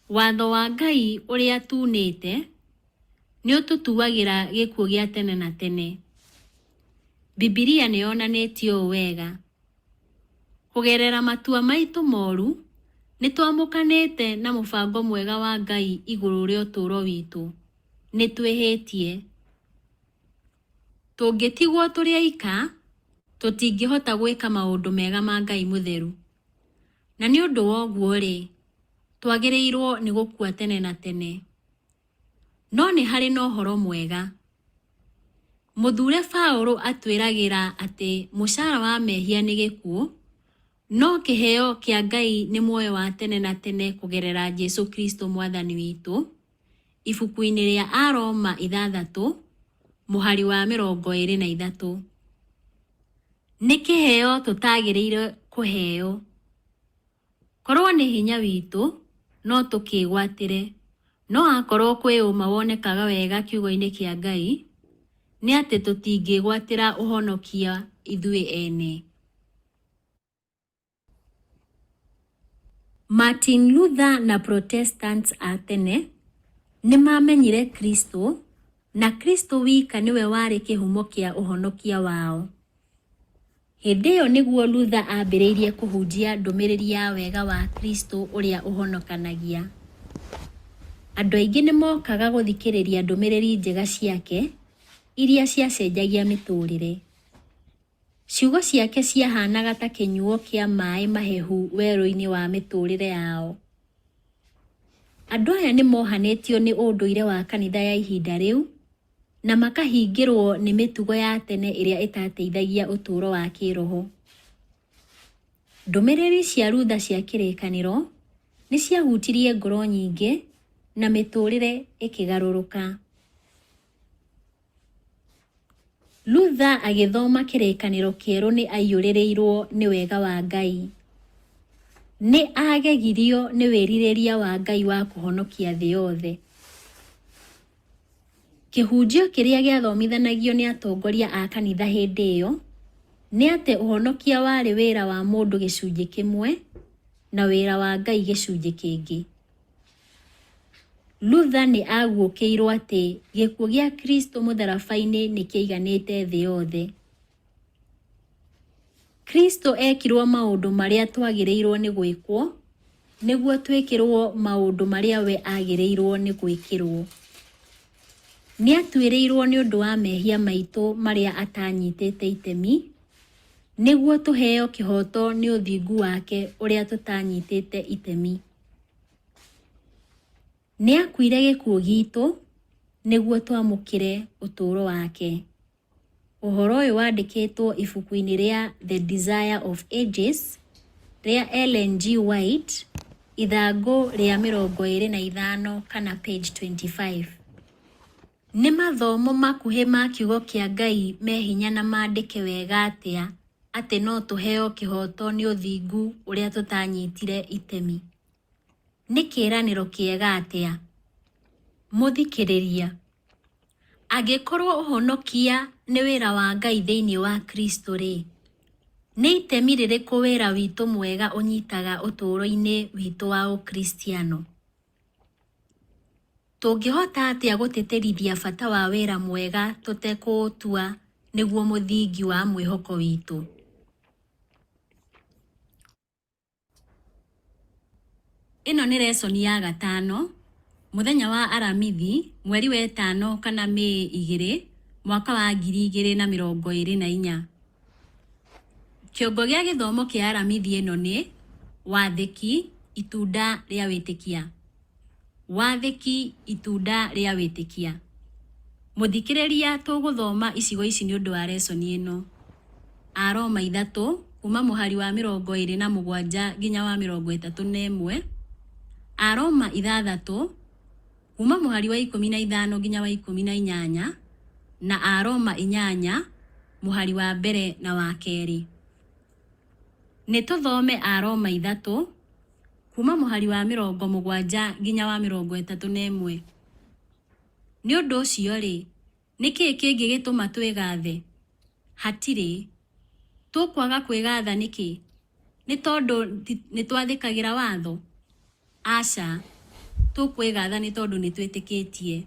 Watho wa Ngai ũrĩa tuunĩte nĩ ũtũtuagĩra gĩkuũ gĩa tene na tene. Bibilia nĩ yonanĩtie ũũ wega: kũgerera matua maitũ moru nĩ twamũkanĩte na mũbango mwega wa Ngai igũrũ rĩa ũtũũro witũ. Nĩ twĩhĩtie. Tũngĩtigwo tũrĩ aika, tũtingĩhota gwĩka maũndũ mega ma Ngai mũtheru. Na nĩ ũndũ wa ũguo-rĩ, twagĩrĩirwo nĩ gũkua tene na tene. No nĩ harĩ na ũhoro mwega. Mũthuure Paũlũ atwĩragĩra atĩ mũcara wa mehia nĩ gĩkuũ, no kĩheo kĩa Ngai nĩ muoyo wa tene na tene kũgerera Jesũ Kristo Mwathani witũ. Ibuku-inĩ rĩa Aroma 6:23. Nĩ kĩheo tũtagĩrĩire kũheo. Korwo nĩ hinya witũ, no tũkĩgwatĩre. No akorwo kwĩ ũma wonekaga wega kiugo-inĩ kĩa Ngai, nĩ atĩ tũtingĩgwatĩra ũhonokia ithuĩ ene. Martin Luther na Protestants a tene nĩ mamenyire Kristo, na Kristo wika nĩwe warĩ kĩhumo kĩa ũhonokia wao. Hĩndĩ ĩyo nĩguo Luther ambĩrĩirie kũhunjia ndũmĩrĩri ya wega wa Kristo ũrĩa ũhonokanagia. Andũ aingĩ nĩ mokaga gũthikĩrĩria ndũmĩrĩri njega ciake, iria ciacenjagia mĩtũũrĩre. Ciugo ciake ciahanaga ta kĩnyuo kĩa maĩ mahehu werũ-inĩ wa mĩtũũrĩre yao. Andũ aya nĩ mohanĩtio nĩ ũndũire wa kanitha ya ihinda rĩu, na makahingĩrwo nĩ mĩtugo ya tene ĩrĩa ĩtateithagia ũtũũro wa kĩroho. Ndũmĩrĩri cia Luther cia kĩrĩkanĩro nĩ ciahutirie ngoro nyingĩ na mĩtũũrĩre ĩkĩgarũrũka. Luther agĩthoma kĩrĩkanĩro kĩerũ nĩ aiyũrĩrĩirwo nĩ wega wa Ngai. Nĩ agegirio nĩ wĩrirĩria wa Ngai wa kũhonokia thĩ yothe. Kĩhunjio kĩrĩa gĩathomithanagio nĩ atongoria a kanitha hĩndĩ ĩyo nĩ atĩ ũhonokia warĩ wĩra wa mũndũ gĩcunjĩ kĩmwe na wĩra wa Ngai gĩcunjĩ kĩngĩ. Luther nĩ aguũkĩirwo atĩ gĩkuũ gĩa Kristo mũtharaba-inĩ nĩ kĩaiganĩte thĩ yothe. Kristo ekirwo maũndũ marĩa twagĩrĩirwo nĩ gwĩkwo nĩguo twĩkĩrwo maũndũ marĩa we agĩrĩirwo nĩ gwĩkĩrwo. Nĩ atuĩrĩirwo nĩ ũndũ wa mehia maitũ marĩa atanyitĩte itemi nĩguo tũheo kĩhoto nĩ ũthingu wake ũrĩa tũtanyitĩte itemi. Nĩ akuire gĩkuũ gitũ nĩguo twamũkĩre ũtũũro wake. Ũhoro ũyũ wandĩkĩtwo ibuku-inĩ rĩa The Desire of Ages rĩa Ellen G. White, ithangũ rĩa 25 kana page 25. Nĩ mathomo makuhĩ ma kiugo kĩa Ngai me hinya na mandĩke wega atĩ no tũheo kĩhoto nĩ ũthingu ũrĩa tũtanyitire itemi. Nĩ kĩĩranĩro kĩega atĩa? Mũthikĩrĩria, angĩkorwo ũhonokia nĩ wĩra wa Ngai thĩinĩ wa Kristo rĩ, nĩ itemi rĩrĩkũ wĩra witũ mwega ũnyitaga ũtũũro-inĩ witũ wa ũkristiano? Tũngĩhota atĩa gũtĩtĩrithia bata wa wĩra mwega tũtekũũtua nĩguo mũthingi wa mwĩhoko witũ? Ĩno nĩ lesson ya 5, mũthenya wa aramithi, mweri wa 5 kana Mĩĩ 2, mwaka wa 2024. Kĩongo gĩa gĩthomo kĩa aramithi ĩno nĩ wathĩki, itunda rĩa wĩtĩkia. Wathĩki, itunda rĩa wĩtĩkia. Mũthikĩrĩria, tũgũthoma icigo ici nĩ ũndũ wa lesson ĩno. Aroma 3 kuma mũhari wa 27 nginya wa 31. Aroma 6 kuma mũhari wa 15 nginya wa 18, na Aroma 8 mũhari wa mbere na wa kerĩ. Nĩ tũthome Aroma 3 kuma mũhari wa 70 nginya wa 31. Nĩ ũndũ ũcio rĩ, nĩkĩ kĩngĩ gĩtũma twĩgathe? Hatirĩ. Tũkwaga kwĩgatha nĩkĩ? Nĩ tondũ nĩ twathĩkagĩra watho? Aca, tũkwĩgatha nĩ tondũ nĩ twĩtĩkĩtie.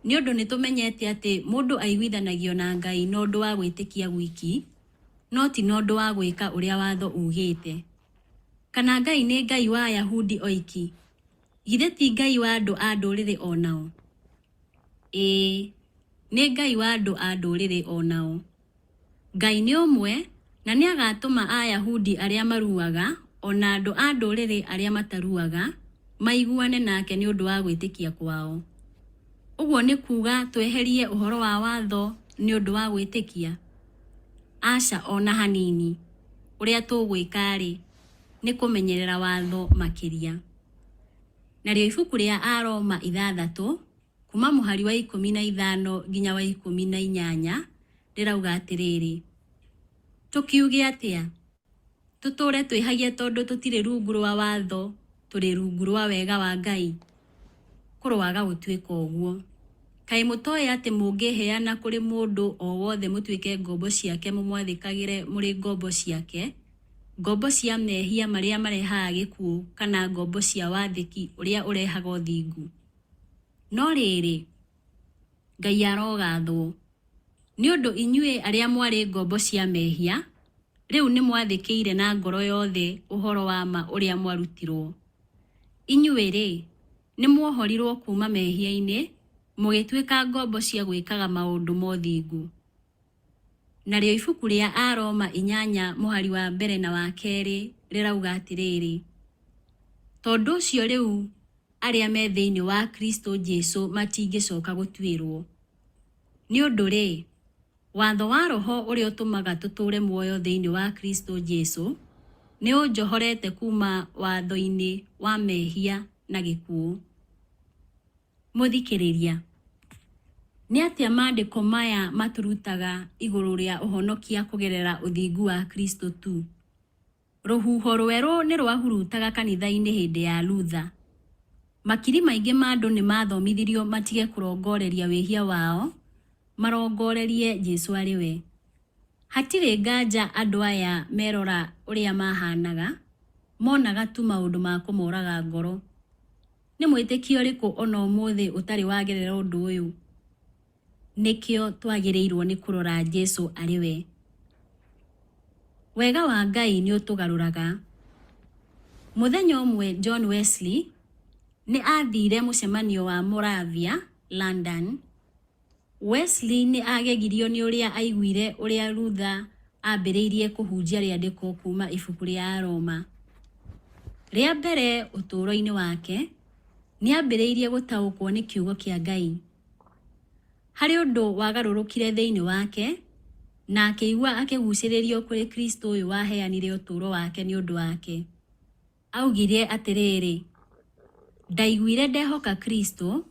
Nĩ ũndũ nĩ tũmenyete atĩ mũndũ aiguithanagio na Ngai na ũndũ wa gwĩtĩkia wiki, no ti na ũndũ wa gwĩka ũrĩa watho ugĩte. Kana Ngai nĩ Ngai wa Ayahudi oiki? Githĩ ti Ngai wa andũ a ndũrĩrĩ onao? Ĩĩ, nĩ Ngai wa andũ a ndũrĩrĩ onao. Ngai nĩ ũmwe na nĩ agatũma Ayahudi arĩa maruaga ona andũ a ndũrĩrĩ arĩa mataruaga maiguane nake nĩ ũndũ wa gwĩtĩkia kwao. Ũguo nĩ kuuga tweherie ũhoro wa watho nĩ ũndũ wa gwĩtĩkia? Aca, ona hanini. Ũrĩa tũgwĩka rĩ, nĩ kũmenyerera watho makĩria. Narĩo ibuku rĩa Aroma 6 kuma mũhari wa 15 nginya wa 18 rĩrauga atĩrĩrĩ: tũkiuge atĩa? Tũtũũre twĩhagie tondũ tũtirĩ rungu rwa watho, tũrĩ rungu rwa wega wa Ngai? Kũroaga gũtuĩka ũguo. Kaĩ mũtoĩ atĩ mũngĩheana kũrĩ mũndũ o wothe mũtuĩke ngombo ciake mũmwathĩkagĩre mũrĩ ngombo ciake, ngombo cia mehia marĩa marehaga gĩkuũ kana ngombo cia wathĩki ũrĩa ũrehaga ũthingu? No rĩrĩ, Ngai arogathwo, nĩ ũndũ inyuĩ arĩa mwarĩ ngombo cia mehia rĩu nĩ mwathĩkĩire na ngoro yothe ũhoro wa ma ũrĩa mwarutirwo. Inyuĩ rĩ, nĩ mwohorirwo kuma mehia-inĩ mũgĩtuĩka ngombo cia gwĩkaga maũndũ ma ũthingu. Narĩo ibuku rĩa Aroma 8 mũhari wa mbere na wa kerĩ rĩrauga atĩrĩrĩ: tondũ ũcio rĩu arĩa me thĩinĩ wa Kristo Jesũ matingĩcoka gũtuĩrwo. Nĩ ũndũ rĩ, watho wa Roho ũrĩa ũtũmaga tũtũũre muoyo thĩinĩ wa Kristo Jesũ nĩ ũnjohorete kuma watho-inĩ wa mehia na gĩkuũ. Mũthikĩrĩria, Nĩ atĩa maandĩko maya maturutaga igũrũ rĩa ũhonokia kũgerera ũthingu wa Kristo tu? Rũhuho rwerũ nĩ rwahurutaga kanitha-inĩ hĩndĩ ya Luther. Makiri maingĩ ma andũ nĩ mathomithirio matige kũrongoreria wĩhia wao, marongorerie Jesũ arĩ we. Hatirĩ nganja andũ aya merora ũrĩa mahanaga, monaga tu maũndũ ma kũmoraga ngoro. Nĩ mwĩtĩkio ũrĩkũ ona ũmũthĩ ũtarĩ wagerera ũndũ ũyũ? Nĩkĩo twagĩrĩirwo nĩ kũrora Jesũ arĩ we. Wega wa Ngai nĩ ũtũgarũraga. Mũthenya ũmwe John Wesley nĩ athire mũcemanio wa Moravia, London. Wesley nĩ agegirio nĩ ũrĩa aiguire ũrĩa Luther ambĩrĩirie kũhunjia rĩandĩko kuuma ibuku rĩa Roma. Rĩa mbere ũtũũro-inĩ wake, nĩ ambĩrĩirie gũtaũkwo nĩ kiugo kĩa Ngai. Harĩ ũndũ wagarũrũkire thĩinĩ wake, na akĩigua akĩgucĩrĩrio kũrĩ Kristo ũyũ waheanire ũtũũro wake nĩ ũndũ wake. Augire atĩrĩrĩ, ndaiguire ndehoka Kristo,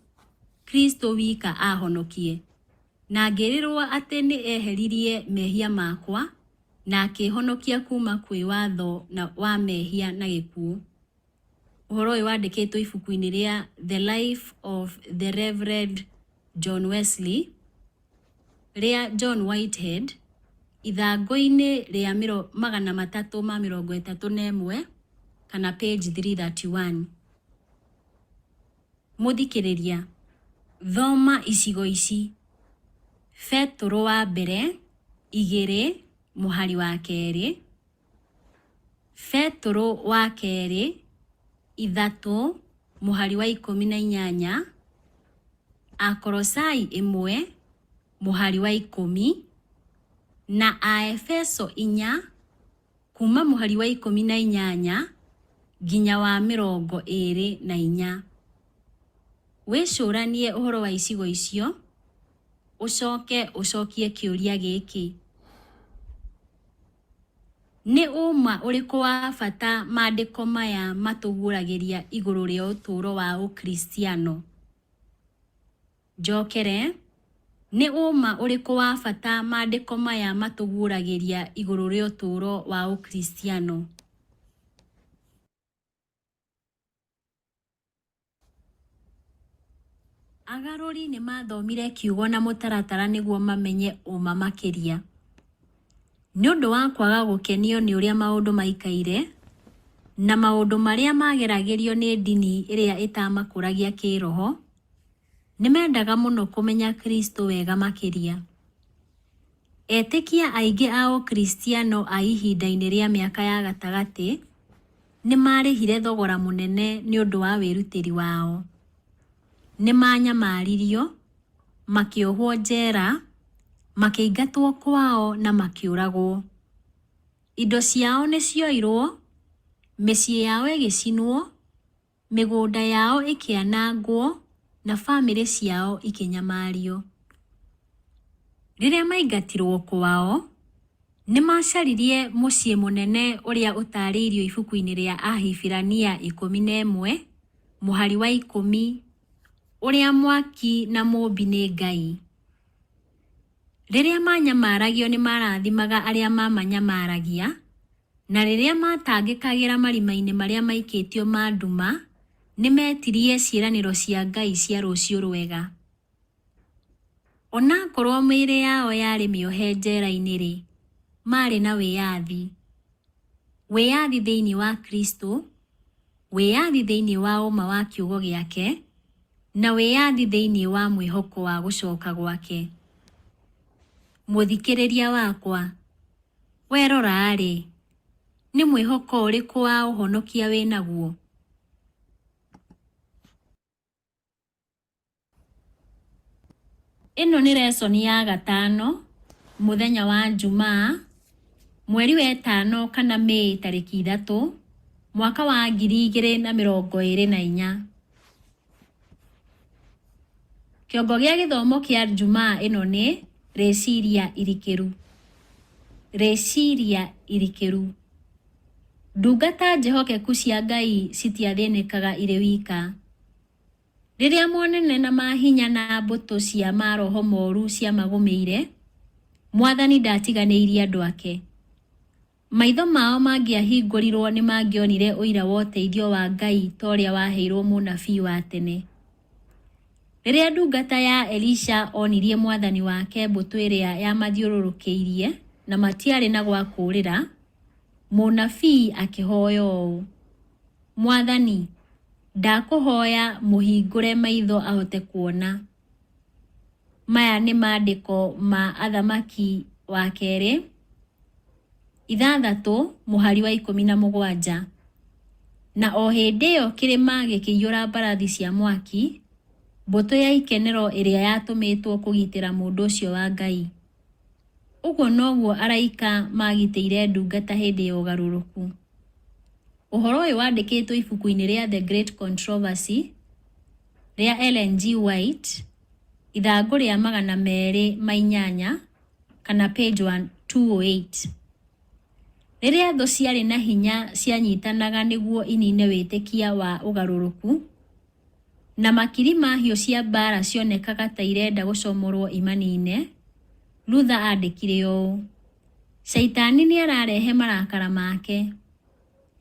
Kristo wika ahonokie, na ngĩrĩrwo atĩ nĩ eheririe mehia makwa, na akĩhonokia kuma kwĩ watho na wa mehia na gĩkuũ. Ũhoro ũyũ wandĩkĩtwo ibuku-inĩ rĩa The Life of the Reverend John Wesley rĩa John Whitehead, ithangũ-inĩ rĩa 331 kana page 331. Mũthikĩrĩria, thoma icigo ici: Petro wa mbere 2 mũhari wa 2, Petro wa kerĩ 3 mũhari wa 18, Akolosai 1 mũhari wa 10, na Aefeso 4 kuma mũhari wa 18 nginya wa 24. Wĩcũranie ũhoro wa icigo icio, ũcokie kĩũria gĩkĩ: nĩ ũma ũrĩkũ wa bata maandĩko maya matũguũragĩria igũrũ rĩa ũtũũro wa ũkristiano? Njokere, nĩ ũma ũrĩkũ wa bata maandĩko maya matũguũragĩria igũrũ rĩa ũtũũro wa ũkristiano? Agarũri nĩ mathomire kiugo na mũtaratara nĩguo mamenye ũma makĩria. Nĩ ũndũ wa kwaga gũkenio nĩ ũrĩa maũndũ maikaire, na maũndũ marĩa mageragĩrio nĩ ndini ĩrĩa ĩtamakũragia kĩroho, nĩ mendaga mũno kũmenya Kristo wega makĩria. Etĩkia aingĩ a ũkristiano a ihinda-inĩ rĩa mĩaka ya gatagatĩ nĩ marĩhire thogora mũnene nĩ ũndũ wa wĩrutĩri wao. Nĩ manyamaririo, makĩohwo njera, makĩingatwo kwao na makĩũragwo. Indo ciao nĩ cioirwo, mĩciĩ yao ĩgĩcinwo, mĩgũnda yao ĩkĩanangwo, na bamĩrĩ ciao ikĩnyamario. Rĩrĩa maingatirwo kwao, nĩ macaririe mũciĩ mũnene ũrĩa ũtaarĩirio ibuku-inĩ rĩa Ahibirania 11 mũhari wa 10, ũrĩa mwaki na mũmbi nĩ Ngai. Rĩrĩa manyamaragio nĩ marathimaga arĩa mamanyamaragia, na rĩrĩa matangĩkagĩra marima-inĩ marĩa maikĩtio ma nduma, nĩ metirie ciĩranĩro cia Ngai cia rũciũ rwega. Onakorwo mĩĩrĩ yao yarĩ mĩohe njera-inĩ-rĩ, marĩ na wĩyathi. Wĩyathi thĩinĩ wa Kristo, wĩyathi thĩinĩ wa ũma wa kiugo gĩake, na wĩyathi thĩinĩ wa mwĩhoko wa gũcoka gwake. Mũthikĩrĩria wakwa, werora-rĩ, nĩ mwĩhoko ũrĩkũ wa ũhonokia wĩnaguo? Ĩno nĩ lesson ya 5, mũthenya wa Jumaa, mweri wa 5 kana Mĩĩ tarĩki 3, mwaka wa 2024. Kĩongo gĩa gĩthomo kĩa Jumaa ĩno nĩ rĩciria irikĩru. Rĩciria irikĩru. Ndungata njĩhokeku cia Ngai citiathĩnĩkaga irĩ wika. Riria monene na mahinya na mbuto cia maroho moru cia magumeire, Mwathani ndatiganĩirie andũ ake. Maitho mao mangĩahingũrirwo nĩ mangĩonire ũira wa ũteithio wa Ngai ta ũrĩa waheirwo mũnabii wa tene. Rĩrĩa ndungata ya Elisha onirie Mwathani wake mbũtũ ĩrĩa yamathiũrũrũkĩirie na matiarĩ na gwa kũũrĩra, mũnabii akĩhoya ũũ: Mwathani, ndakũhoya mũhingũre maitho ahote kuona. Maya nĩ maandĩko ma Athamaki wa Kerĩ 6:17. Na o hĩndĩ ĩyo kĩrĩma gĩkĩiyũra mbarathi cia mwaki, mbũtũ ya ikenero ĩrĩa yatũmĩtwo kũgitĩra mũndũ ũcio wa Ngai. Ũguo noguo araika magitĩire ndungata hĩndĩ ya ũgarũrũku. Ũhoro ũyũ wandĩkĩtwo ibuku-inĩ rĩa The Great Controversy rĩa Ellen G. White, ithangu rĩa 208 kana page 208. Rĩrĩa thũ ciarĩ na hinya cianyitanaga nĩguo inine wĩtĩkia wa ũgarũrũku, na makiri ma hiũ cia mbara cionekaga ta irenda gũcomorwo imanine, Luther aandĩkire ũũ: Shaitani nĩ ararehe marakara make.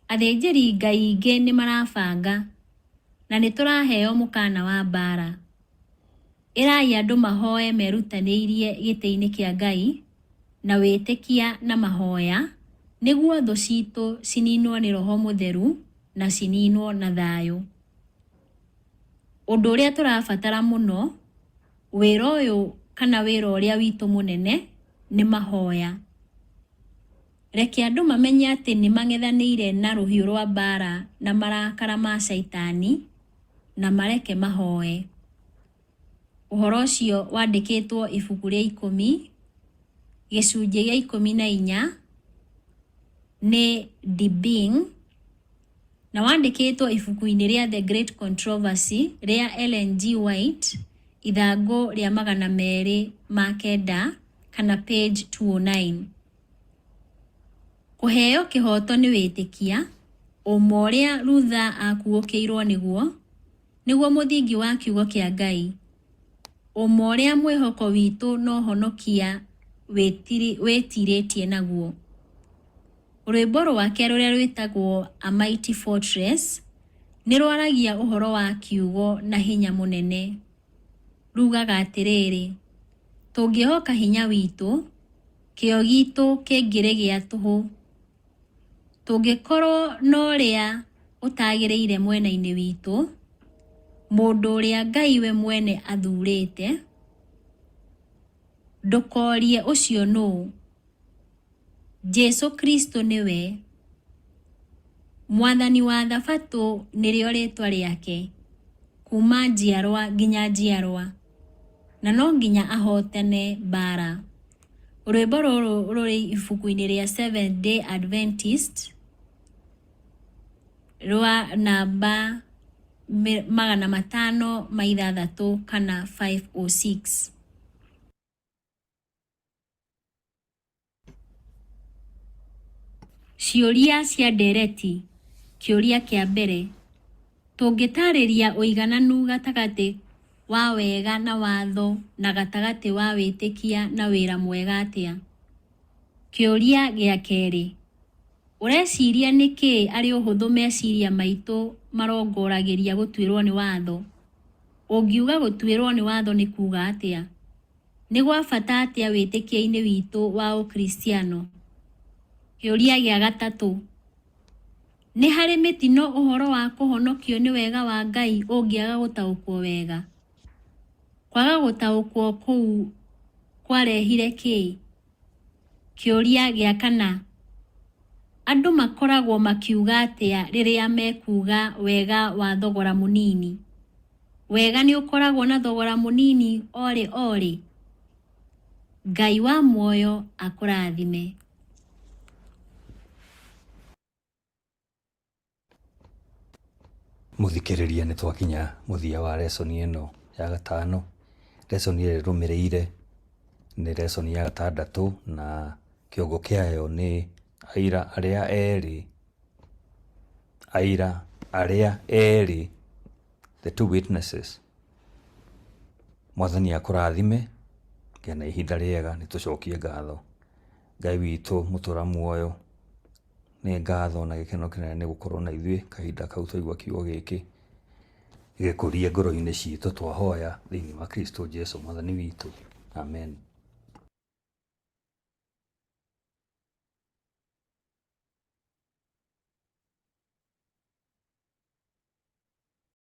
Athĩnjĩri Ngai ingĩ nĩ marabanga, na nĩ tũraheo mũkana wa mbara. Ĩrai andũ mahoe merutanĩirie gĩtĩ-inĩ kĩa Ngai na wĩtĩkia na mahoya, nĩguo thũ citũ cininwo nĩ Roho Mũtheru na cininwo na thayũ. Ũndũ ũrĩa tũrabatara mũno, wĩra ũyũ kana wĩra ũrĩa witũ mũnene, nĩ mahoya. Reke andũ mamenye atĩ nĩ mang'ethanĩire na rũhiũ rwa mbara na marakara ma Shaitani, na mareke mahoe. Ũhoro ũcio wandĩkĩtwo ibuku rĩa 10, gĩcunjĩ gĩa 14 nĩ DeBing, na wandĩkĩtwo ibuku-inĩ rĩa The Great Controversy rĩa Ellen G. White, ithangu rĩa 209 kana page 209. Kũheo kĩhoto nĩ wĩtĩkia, ũmwe ũrĩa Luther akuũkĩirwo nĩguo mũthingi wa kiugo kĩa Ngai. Ũmwe ũrĩa mwĩhoko witũ no honokia wĩtirĩtie naguo. Rwĩmbo rwake rũrĩa rwĩtagwo A Mighty Fortress nĩ rwaragia ũhoro wa kiugo na hinya mũnene. Rugaga atĩrĩrĩ: tũngĩhoka hinya witũ, kĩo gitũ kĩngĩrĩ gĩa tũhũ. Tũngĩkorwo na ũrĩa ũtagĩrĩire mwena-inĩ witũ, mũndũ ũrĩa Ngai we mwene athurĩte, ndũkorie ũcio nũũ. Jesu Kristo nĩwe. Mwathani wa Thabatũ nĩrĩo rĩtwa rĩake, kuma njiarwa nginya njiarwa, na no nginya ahotane mbara. Rwĩmbo rũrũ rũrĩ ibuku-inĩ rĩa Seventh Day Adventist rwa namba 506 kana 506. Ciũria cia ndereti. Kĩũria kĩa mbere: tũngĩtarĩria ũigananu gatagatĩ wa wega na watho na gatagatĩ wa wĩtĩkia na wĩra mwega atĩa? Kĩũria gĩa kerĩ: ũreciria nĩkĩ arĩ ũhũthũ meciria maitũ marongoragĩria gũtuĩrwo nĩ watho? Ũngiuga gũtuĩrwo nĩ watho nĩ kuuga atĩa? Nĩ gwa bata atĩa wĩtĩkia-inĩ witũ wa ũkristiano? Kĩũria gĩa gatatũ: nĩ harĩ mĩtino ũhoro wa kũhonokio nĩ wega wa Ngai ũngĩaga gũtaũkwo wega? Kwaga gũtaũkwo kũu kwarehire kĩ? Kĩũria gĩa kana: andũ makoragwo makiuga atĩa rĩrĩa mekuga wega wa thogora mũnini? Wega nĩ ũkoragwo na thogora mũnini orĩ? Ngai wa muoyo akũrathime. Mũthikĩrĩria, nĩ twakinya mũthia wa lesson ĩno ya gatano. Lesson ĩrĩa ĩrũmĩrĩire nĩ lesson ya 6, na kĩongo kĩayo nĩ aira arĩa erĩ, the two witnesses Mwathani akũrathime, gĩa na ihinda rĩega, nĩ tũcokie ngatho. Ngai witũ mũtũra muoyo, nĩ ngatho na gĩkeno kĩnene nĩ gũkorwo na ithuĩ kahinda kau twaigua kiugo gĩkĩ gĩgĩkũria ngoro-inĩ citũ, twahoya thĩinĩ wa Kristo Jesũ Mwathani witũ. Amen.